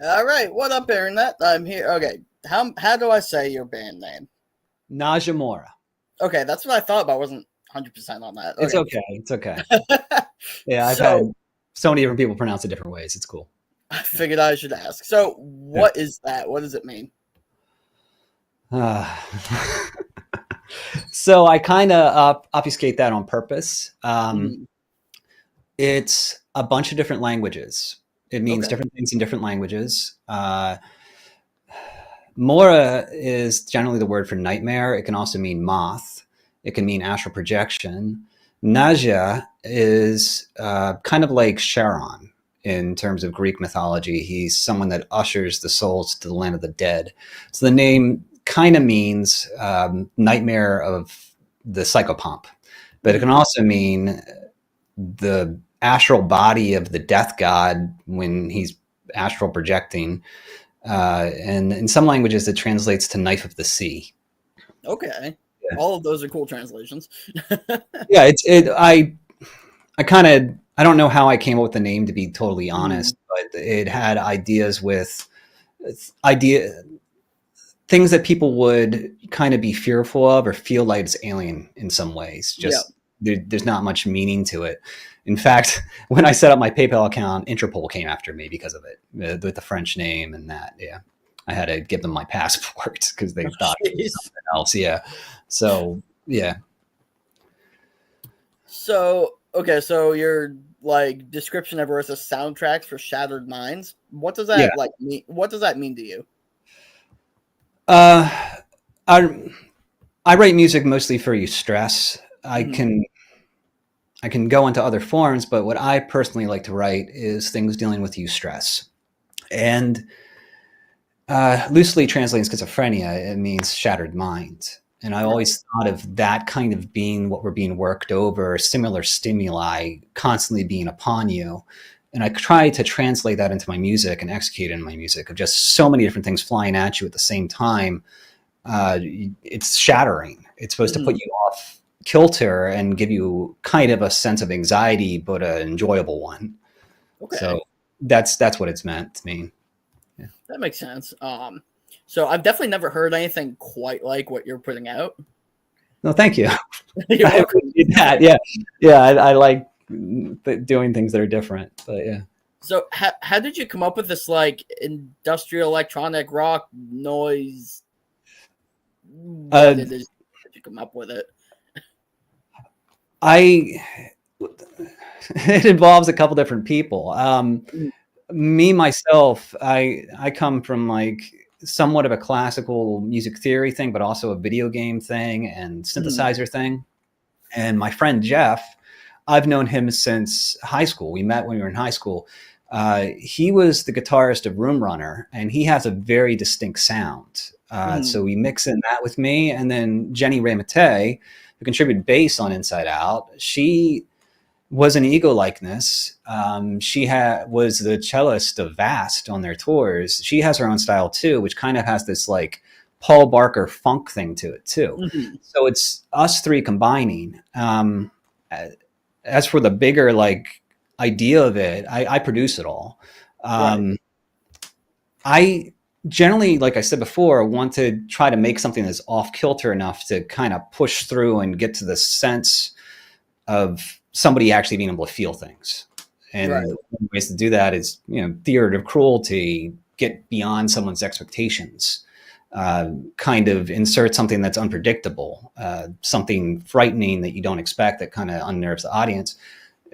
All right, what up, Internet? I'm here. Okay, how do I say your band name? Nahja Mora. Okay, that's what I thought, but I wasn't 100% on that. It's Okay, okay. It's okay. Yeah, I've so had so many different people pronounce it different ways. It's cool. I figured I should ask. So, Yeah. what is that? What does it mean? Uh, so I kind of obfuscate that on purpose. Mhm. It's a bunch of different languages. It means Okay. different things in different languages. Mora is generally the word for nightmare. It can also mean moth. It can mean astral projection. Naja is kind of like Charon in terms of Greek mythology. He's someone that ushers the souls to the land of the dead. So the name kind of means nightmare of the psychopomp, but it can Mhm. also mean the astral body of the death god when he's astral projecting, and in some languages, it translates to knife of the sea. Okay. Yeah, All of those are cool translations. yeah. I kind of I don't know how I came up with the name to be totally Mhm. honest, but it had ideas with idea things that people would kind of be fearful of or feel like it's alien in some ways. Yeah. Just there's not much meaning to it. In fact, when I set up my PayPal account, Interpol came after me because of it, with the French name and that. Yeah, I had to give them my passport because they Oh, thought it was jeez. something else. Yeah, so yeah, So, okay, so your like description of Earth as soundtracks for shattered minds. What does yeah. that like mean? What does that mean to you? Uh, I I write music mostly for you stress. Mhm. I can go into other forms, but what I personally like to write is things dealing with you stress. And loosely translating schizophrenia, it means shattered mind. And I Right. always thought of that kind of being what we're being worked over, similar stimuli constantly being upon you. And I try to translate that into my music and execute it in my music of just so many different things flying at you at the same time. It's shattering. It's supposed to put Mhm. you off kilter and give you kind of a sense of anxiety, but an enjoyable one. So Okay. that's what it's meant to me. Yeah. That makes sense. So I've definitely never heard anything quite like what you're putting out. No, thank you. You're I welcome. appreciate that. Yeah, yeah. I like doing things that are different. But yeah, So how did you come up with this like industrial electronic rock noise? uh, What it is that you come up with it? I it involves a couple different people. Mm. Me myself, I come from like somewhat of a classical music theory thing, but also a video game thing and Mhm. synthesizer thing. And my friend Jeff, I've known him since high school. We met when we were in high school. He was the guitarist of Room Runner, and he has a very distinct sound. So Mhm. we mix in that with me, and then Jenny Ray Mate, who contributed bass on Inside Out. She was an ego likeness. Was the cellist of Vast on their tours. She has her own style too, which kind of has this like Paul Barker funk thing to it too. Mhm. So it's us three combining. As for the bigger like idea of it, I produce it all. Right. Um, I generally, like I said before, want to try to make something that's off kilter enough to kind of push through and get to the sense of somebody actually being able to feel things. And Right. one of the ways to do that is, theater of cruelty, get beyond someone's expectations, kind of insert something that's unpredictable, something frightening that you don't expect that kind of unnerves the audience.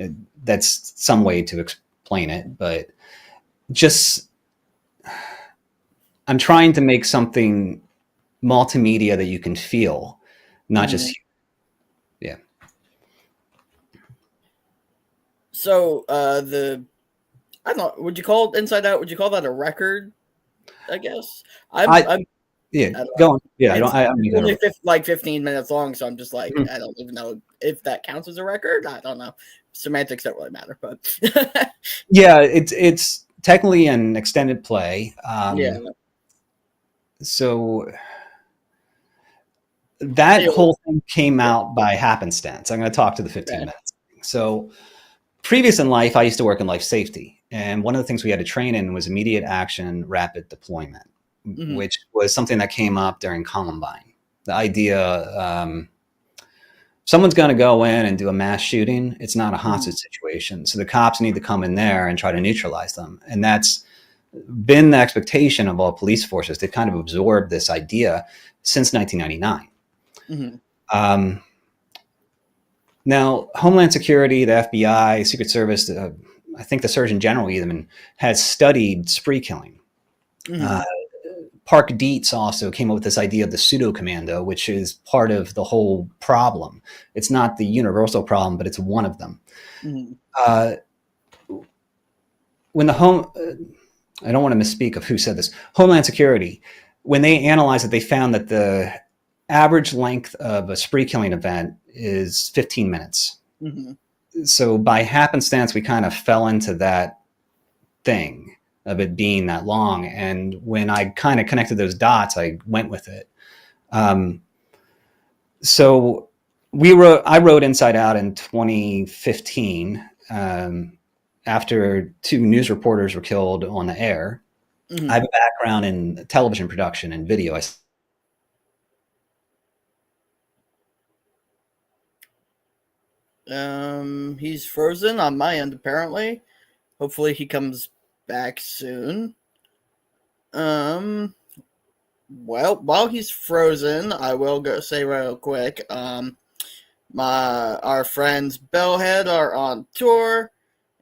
Uh, That's some way to explain it, but just I'm trying to make something multimedia that you can feel, not Mhm. just yeah. So the I don't know. Would you call Inside Out? Would you call that a record? I guess I I'm Yeah, I don't know. go on. Yeah, I don't It's need only to. 15 minutes long, so I'm just like Mhm. I don't even know if that counts as a record. I don't know. Semantics don't really matter, but Yeah, it's technically an extended play. yeah. So that Ew. whole thing came out by happenstance. I'm going to talk to the 15 Okay. minutes. So previous in life, I used to work in life safety, And one of the things we had to train in was immediate action, rapid deployment, Mm-hmm. which was something that came up during Columbine. The idea, someone's going to go in and do a mass shooting. It's not a hostage situation. So the cops need to come in there and try to neutralize them. And that's been the expectation of all police forces. They've kind of absorbed this idea since 1999. Mm-hmm. Now, Homeland Security, the FBI, Secret Service, I think the Surgeon General even has studied spree killing. Mm-hmm. Park Dietz also came up with this idea of the pseudo commando, which is part of the whole problem. It's not the universal problem, but it's one of them. Mm-hmm. When the I don't want to misspeak of who said this, Homeland Security, when they analyzed it, they found that the average length of a spree killing event is 15 minutes. Mm-hmm. So by happenstance, we kind of fell into that thing of it being that long. And when I kind of connected those dots, I went with it. So I wrote Inside Out in 2015 after 2 news reporters were killed on the air. Mm-hmm. I have a background in television production and video. He's frozen on my end, apparently. Hopefully he comes back soon. Well, while he's frozen, I will go say real quick, our friends Bellhead are on tour,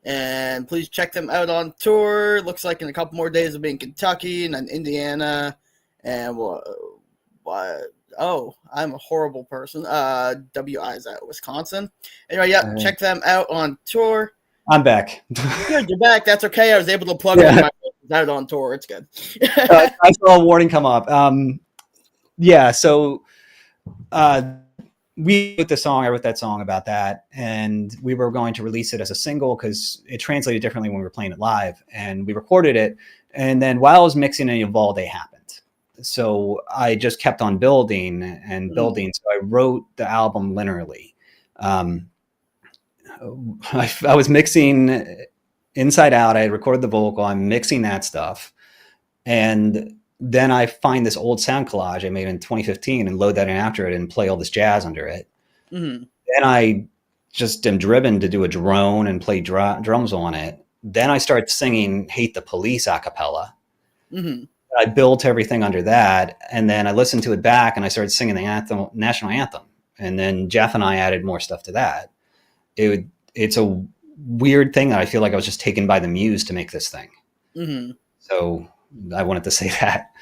and please check them out on tour. Looks like in a couple more days they'll be in Kentucky and then Indiana, and oh, I'm a horrible person. WI is at Wisconsin. Anyway, yeah, check them out on tour. I'm back. Good, you're back. That's okay. I was able to plug in my out on tour. It's good. I saw a warning come up. So we wrote the song. I wrote that song about that, and we were going to release it as a single because it translated differently when we were playing it live. And we recorded it, and then while I was mixing it, Uvalde happened. So I just kept on building and building. So I wrote the album linearly. I was mixing Inside Out. I had recorded the vocal. I'm mixing that stuff. And then I find this old sound collage I made in 2015 and load that in after it and play all this jazz under it. Mm-hmm. Then I just am driven to do a drone and play drums on it. Then I start singing Hate the Police a cappella. Mm-hmm. I built everything under that. And then I listened to it back and I started singing the national anthem. And then Jeff and I added more stuff to that. It's a weird thing that I feel like I was just taken by the muse to make this thing. Mm-hmm. So I wanted to say that.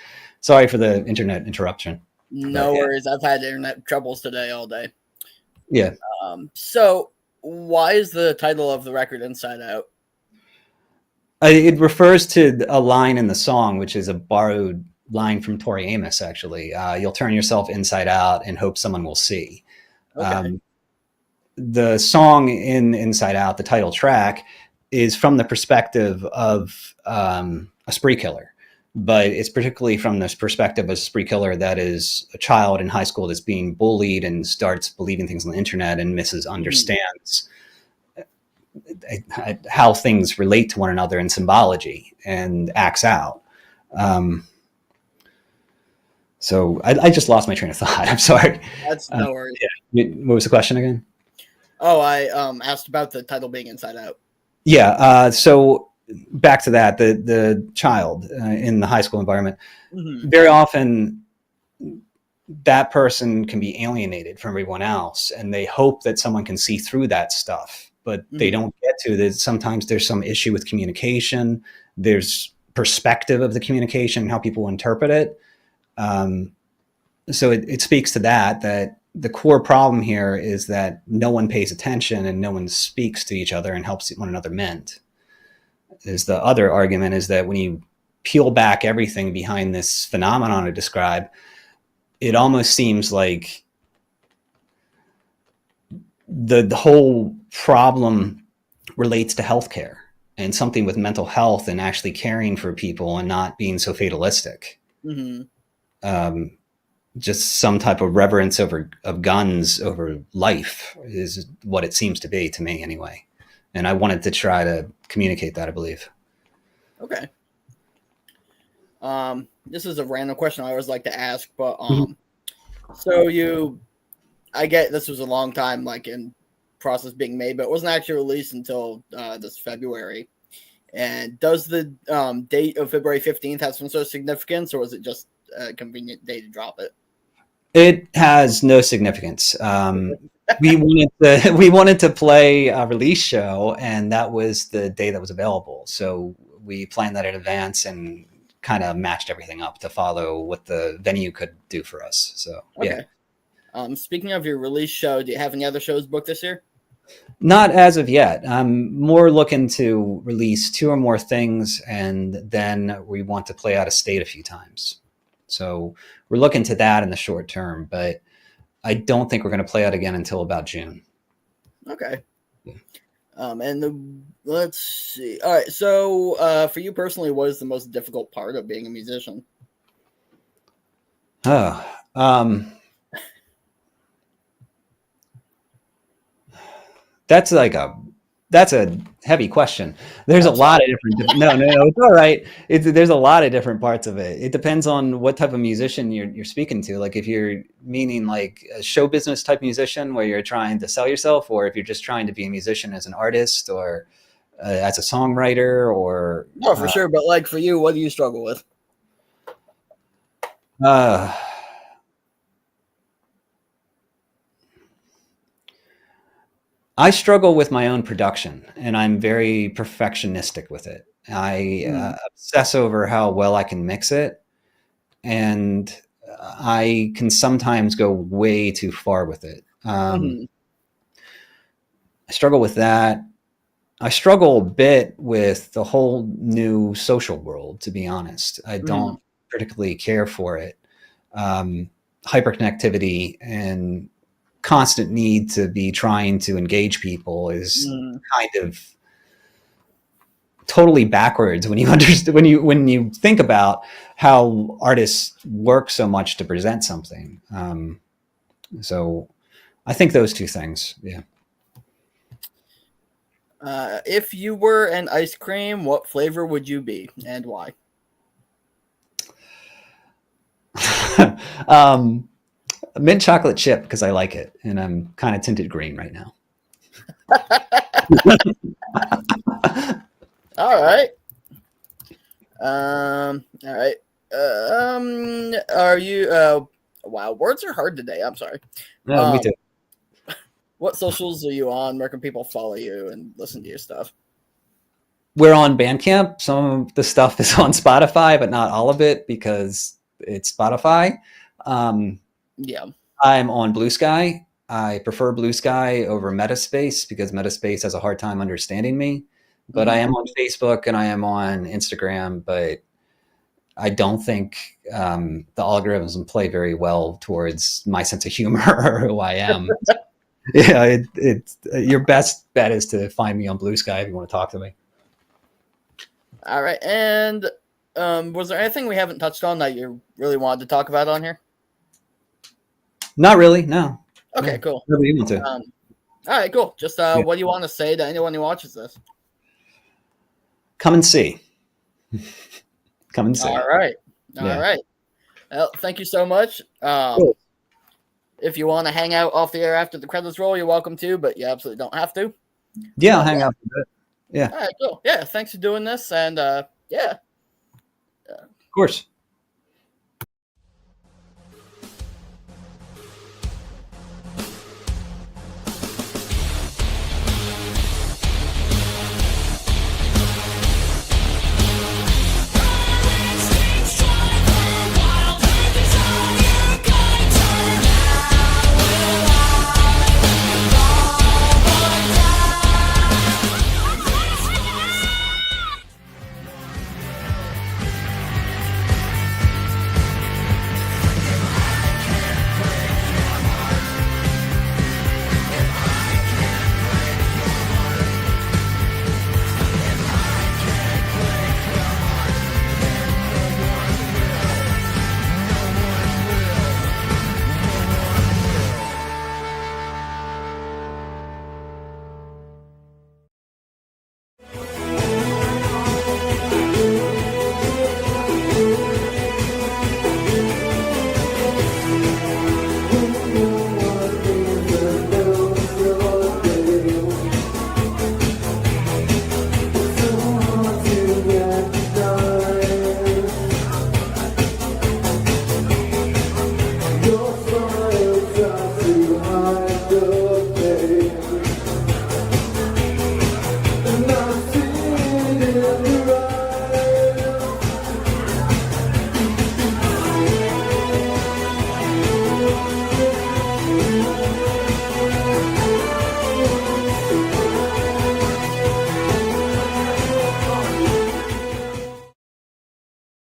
Sorry for the internet interruption. No worries. I've had internet troubles today all day. Yeah. So why is the title of the record Inside Out? It refers to a line in the song, which is a borrowed line from Tori Amos, actually. You'll turn yourself inside out and hope someone will see. Okay. The song in Inside Out, the title track, is from the perspective of a spree killer. But it's particularly from this perspective of a spree killer that is a child in high school that's being bullied and starts believing things on the internet and misunderstands how things relate to one another in symbology and acts out. So I just lost my train of thought. I'm sorry. That's no worries. Yeah. What was the question again? Oh, I asked about the title being Inside Out. Yeah. So back to that, the child in the high school environment, very often that person can be alienated from everyone else, and they hope that someone can see through that stuff, but they don't get to. Sometimes there's some issue with communication. There's perspective of the communication, how people interpret it. So it speaks to that the core problem here is that no one pays attention and no one speaks to each other and helps one another mend. Is the other argument is that when you peel back everything behind this phenomenon I describe, it almost seems like the whole problem relates to healthcare and something with mental health and actually caring for people and not being so fatalistic. Just some type of reverence of guns over life is what it seems to be to me anyway. And I wanted to try to communicate that, I believe. Okay. This is a random question I always like to ask, but Mhm. so I get this was a long time like in process being made, but it wasn't actually released until this February. And does the date of February 15th have some sort of significance, or was it just a convenient day to drop it? It has no significance. We wanted to play a release show, and that was the day that was available. So we planned that in advance and kind of matched everything up to follow what the venue could do for us. So yeah, Okay. Speaking of your release show, do you have any other shows booked this year? not as of yet. I'm more looking to release two or more things, and then we want to play out of state a few times. So we're looking to that in the short term, but I don't think we're going to play out again until about June. Okay. Let's see. All right. So, for you personally, what is the most difficult part of being a musician? Oh, that's like that's a heavy question. There's a I'm lot sorry. of different. No, it's all right. There's a lot of different parts of it. It depends on what type of musician you're speaking to. Like if you're meaning like a show business type musician where you're trying to sell yourself, or if you're just trying to be a musician as an artist or as a songwriter, or No, for sure. But like for you, what do you struggle with? uh, I struggle with my own production, and I'm very perfectionistic with it. I Mm, obsess over how well I can mix it, and I can sometimes go way too far with it. mm-hmm, I struggle with that. I struggle a bit with the whole new social world, to be honest. I mm, don't particularly care for it. Um, Hyperconnectivity and constant need to be trying to engage people is mm, kind of totally backwards when you understand when you think about how artists work so much to present something. So I think those two things. Yeah. if you were an ice cream, what flavor would you be and why? um, Mint chocolate chip because I like it, and I'm kind of tinted green right now. All right. All right. Are you? Wow, words are hard today. I'm sorry. No, me too. Um, what socials are you on? Where can people follow you and listen to your stuff? We're on Bandcamp. Some of the stuff is on Spotify, but not all of it because it's Spotify. Um, Yeah. I'm on Blue Sky. I prefer Blue Sky over Metaspace because Metaspace has a hard time understanding me. But I Mm-hmm. am on Facebook and I am on Instagram, but I don't think the algorithms play very well towards my sense of humor or who I am. Yeah, it's your best bet is to find me on Blue Sky if you want to talk to me. All right. And was there anything we haven't touched on that you really wanted to talk about on here? Not really, no, Okay, no, cool. nobody want to. Um, all right, cool. Just Yeah. what do you want to say to anyone who watches this? Come and see. Come and All see. right. All Yeah. right. Well, thank you so much. Cool. If you want to hang out off the air after the credits roll, you're welcome to, but you absolutely don't have to. Yeah, I'll But hang yeah. out a bit. Yeah, All right, cool. Yeah, thanks for doing this. And yeah. of course.